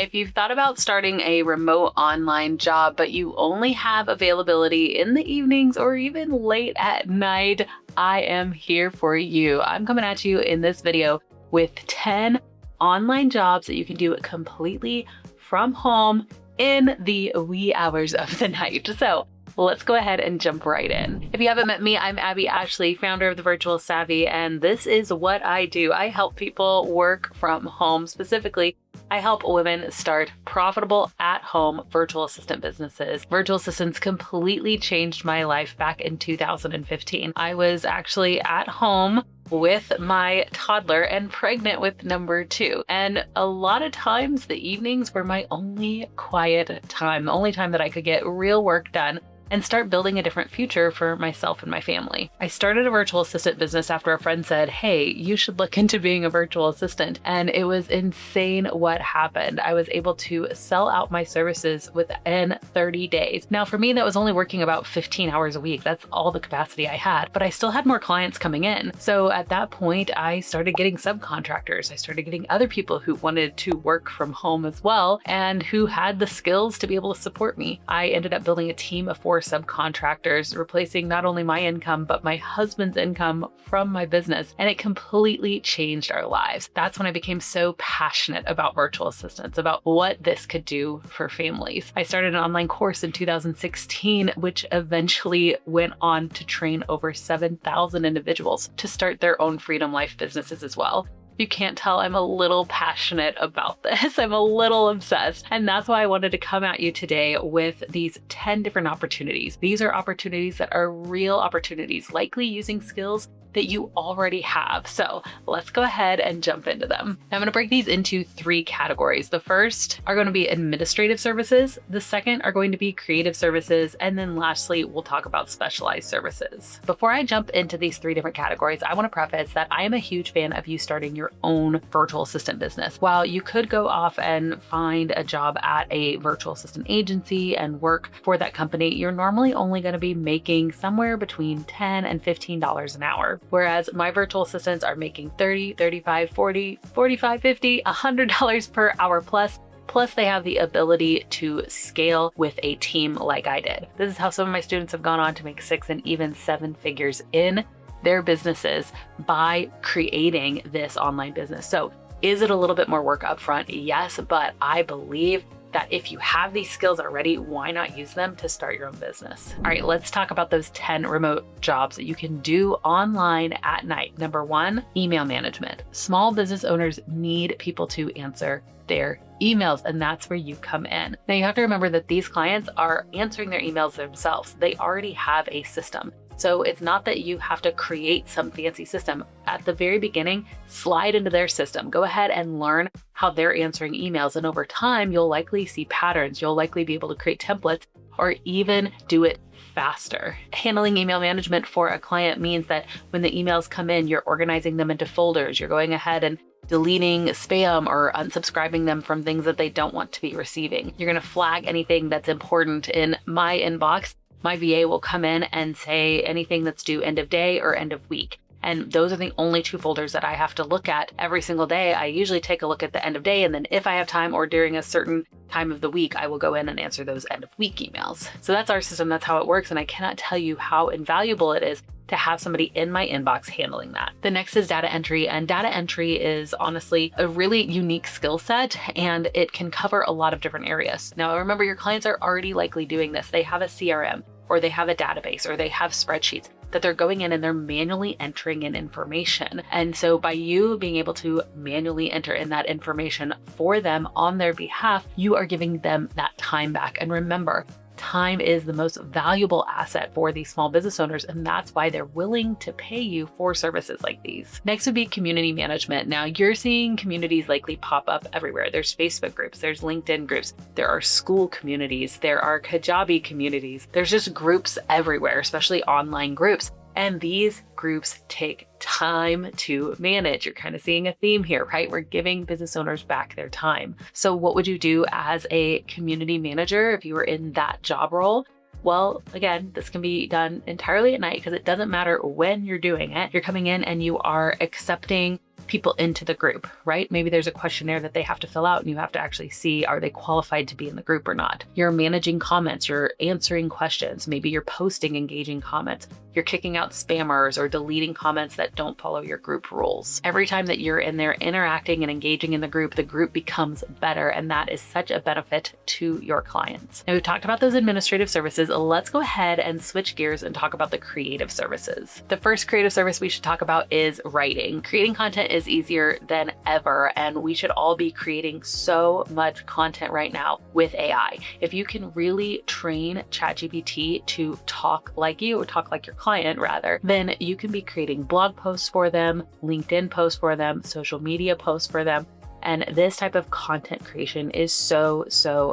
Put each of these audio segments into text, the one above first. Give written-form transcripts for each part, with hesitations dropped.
If you've thought about starting a remote online job, but you only have availability in the evenings or even late at night, I am here for you. I'm coming at you in this video with 10 online jobs that you can do completely from home in the wee hours of the night. So let's go ahead and jump right in. If you haven't met me, I'm Abbey Ashley, founder of The Virtual Savvy, and this is what I do. I help people work from home. Specifically, I help women start profitable at-home virtual assistant businesses. Virtual assistants completely changed my life back in 2015. I was actually at home with my toddler and pregnant with number 2. And a lot of times the evenings were my only quiet time, the only time that I could get real work done and start building a different future for myself and my family. I started a virtual assistant business after a friend said, hey, you should look into being a virtual assistant. And it was insane what happened. I was able to sell out my services within 30 days. Now, for me, that was only working about 15 hours a week. That's all the capacity I had, but I still had more clients coming in. So at that point, I started getting subcontractors. I started getting other people who wanted to work from home as well and who had the skills to be able to support me. I ended up building a team of 4 subcontractors, replacing not only my income, but my husband's income from my business. And it completely changed our lives. That's when I became so passionate about virtual assistants, about what this could do for families. I started an online course in 2016, which eventually went on to train over 7,000 individuals to start their own Freedom Life businesses as well. You can't tell I'm a little passionate about this. I'm a little obsessed. And that's why I wanted to come at you today with these 10 different opportunities. These are opportunities that are real opportunities, likely using skills that you already have. So let's go ahead and jump into them. I'm going to break these into 3 categories. The first are going to be administrative services. The second are going to be creative services. And then lastly, we'll talk about specialized services. Before I jump into these 3 different categories, I want to preface that I am a huge fan of you starting your own virtual assistant business. While you could go off and find a job at a virtual assistant agency and work for that company, you're normally only going to be making somewhere between $10 and $15 an hour. Whereas my virtual assistants are making $30, $35, $40, $45, $50, $100 per hour plus. Plus they have the ability to scale with a team like I did. This is how some of my students have gone on to make 6 and even 7 figures in their businesses by creating this online business. So is it a little bit more work upfront? Yes, but I believe that if you have these skills already, why not use them to start your own business? All right, let's talk about those 10 remote jobs that you can do online at night. Number 1, email management. Small business owners need people to answer their emails, and that's where you come in. Now you have to remember that these clients are answering their emails themselves. They already have a system. So it's not that you have to create some fancy system. At the very beginning, slide into their system. Go ahead and learn how they're answering emails. And over time, you'll likely see patterns. You'll likely be able to create templates or even do it faster. Handling email management for a client means that when the emails come in, you're organizing them into folders. You're going ahead and deleting spam or unsubscribing them from things that they don't want to be receiving. You're going to flag anything that's important in my inbox. My VA will come in and say anything that's due end of day or end of week. And those are the only 2 folders that I have to look at every single day. I usually take a look at the end of day, and then if I have time or during a certain time of the week, I will go in and answer those end of week emails. So that's our system. That's how it works. And I cannot tell you how invaluable it is to have somebody in my inbox handling that. The next is data entry, and data entry is honestly a really unique skill set, and it can cover a lot of different areas. Now, remember, your clients are already likely doing this. They have a CRM, or they have a database, or they have spreadsheets that they're going in and they're manually entering in information. And so by you being able to manually enter in that information for them on their behalf, you are giving them that time back. And remember, time is the most valuable asset for these small business owners, and that's why they're willing to pay you for services like these. Next would be community management. Now you're seeing communities likely pop up everywhere. There's Facebook groups, there's LinkedIn groups, there are school communities, there are Kajabi communities. There's just groups everywhere, especially online groups. And these groups take time to manage. You're kind of seeing a theme here, right? We're giving business owners back their time. So what would you do as a community manager if you were in that job role? Well, again, this can be done entirely at night because it doesn't matter when you're doing it. You're coming in and you are accepting people into the group, right? Maybe there's a questionnaire that they have to fill out and you have to actually see, are they qualified to be in the group or not? You're managing comments, you're answering questions, maybe you're posting engaging comments, you're kicking out spammers or deleting comments that don't follow your group rules. Every time that you're in there interacting and engaging in the group becomes better, and that is such a benefit to your clients. Now we've talked about those administrative services. Let's go ahead and switch gears and talk about the creative services. The first creative service we should talk about is writing. Creating content is easier than ever, and we should all be creating so much content right now with AI. If you can really train ChatGPT to talk like you, or talk like your client rather, then you can be creating blog posts for them, LinkedIn posts for them, social media posts for them. And this type of content creation is so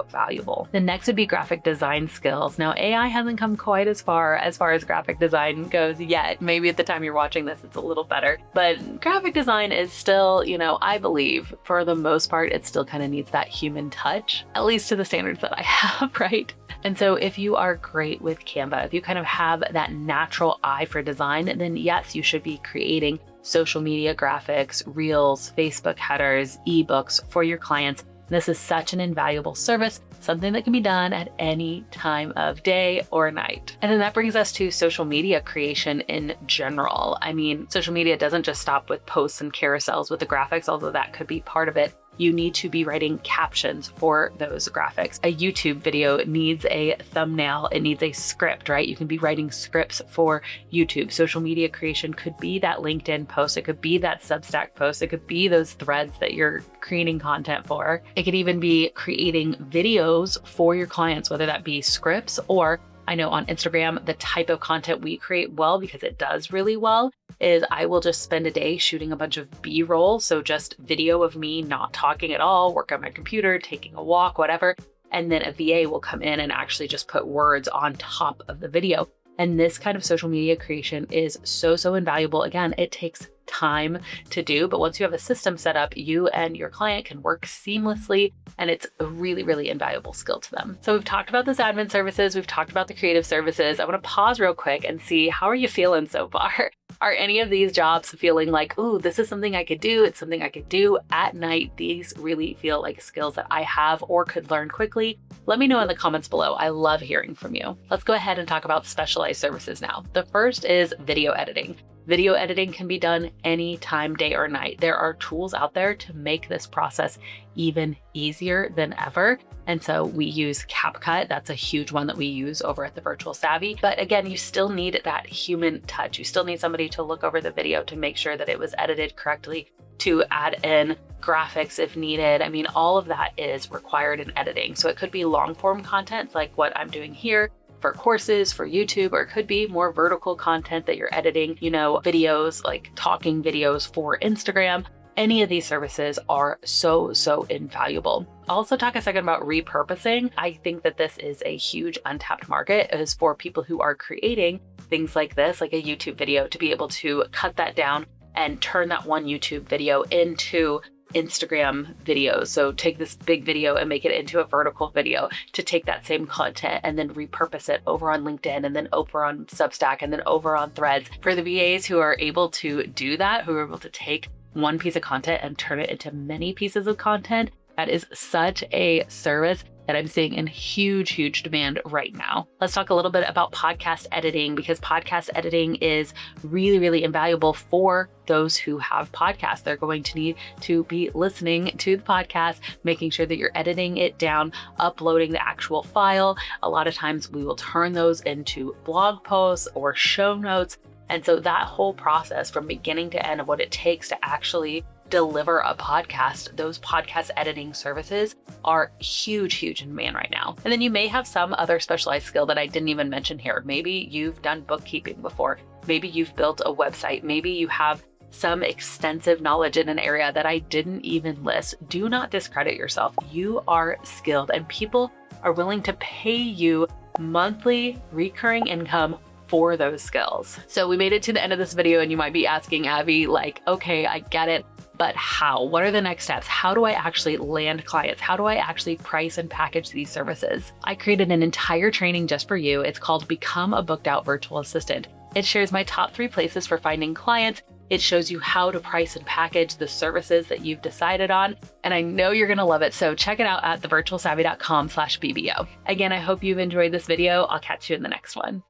valuable. The next would be graphic design skills. Now, AI hasn't come quite as far as graphic design goes yet. Maybe at the time you're watching this, it's a little better. But graphic design is still, I believe for the most part, it still kind of needs that human touch, at least to the standards that I have, right? And so if you are great with Canva, if you kind of have that natural eye for design, then yes, you should be creating social media graphics, reels, Facebook headers, ebooks for your clients. This is such an invaluable service, something that can be done at any time of day or night. And then that brings us to social media creation in general. I mean, social media doesn't just stop with posts and carousels with the graphics, although that could be part of it. You need to be writing captions for those graphics. A YouTube video needs a thumbnail. It needs a script, right? You can be writing scripts for YouTube. Social media creation could be that LinkedIn post. It could be that Substack post. It could be those threads that you're creating content for. It could even be creating videos for your clients, whether that be scripts or I know on Instagram, the type of content we create well, because it does really well, is I will just spend a day shooting a bunch of B-roll. So just video of me not talking at all, work on my computer, taking a walk, whatever. And then a VA will come in and actually just put words on top of the video. And this kind of social media creation is so invaluable. Again, it takes time to do, but once you have a system set up, you and your client can work seamlessly, and it's a really invaluable skill to them. So we've talked about those admin services, we've talked about the creative services. I want to pause real quick and see, how are you feeling so far? Are any of these jobs feeling like, ooh, this is something I could do, it's something I could do at night? These really feel like skills that I have or could learn quickly? Let me know in the comments below. I love hearing from you. Let's go ahead and talk about specialized services now. The first is video editing. Video editing can be done anytime, day or night. There are tools out there to make this process even easier than ever. And so we use CapCut. That's a huge one that we use over at the Virtual Savvy. But again, you still need that human touch. You still need somebody to look over the video to make sure that it was edited correctly, to add in graphics if needed. I mean, all of that is required in editing. So it could be long form content like what I'm doing here for courses, for YouTube, or it could be more vertical content that you're editing, videos like talking videos for Instagram. Any of these services are so invaluable. I'll also talk a second about repurposing. I think that this is a huge untapped market, is for people who are creating things like this, like a YouTube video, to be able to cut that down and turn that one YouTube video into Instagram videos. So take this big video and make it into a vertical video, to take that same content and then repurpose it over on LinkedIn and then over on Substack and then over on Threads. For the VAs who are able to do that, who are able to take one piece of content and turn it into many pieces of content, that is such a service that I'm seeing in huge demand right now. Let's talk a little bit about podcast editing, because podcast editing is really invaluable for those who have podcasts. They're going to need to be listening to the podcast, making sure that you're editing it down, uploading the actual file. A lot of times we will turn those into blog posts or show notes. And so that whole process from beginning to end of what it takes to actually deliver a podcast, those podcast editing services are huge in demand right now. And then you may have some other specialized skill that I didn't even mention here. Maybe you've done bookkeeping before. Maybe you've built a website. Maybe you have some extensive knowledge in an area that I didn't even list. Do not discredit yourself. You are skilled, and people are willing to pay you monthly recurring income for those skills. So we made it to the end of this video, and you might be asking, Abby, like, okay, I get it, but how? What are the next steps? How do I actually land clients? How do I actually price and package these services? I created an entire training just for you. It's called Become a Booked Out Virtual Assistant. It shares my top 3 places for finding clients It shows you how to price and package the services that you've decided on, and I know you're gonna love it, so check it out at thevirtualsavvy.com/BBO. Again, I hope you've enjoyed this video. I'll catch you in the next one.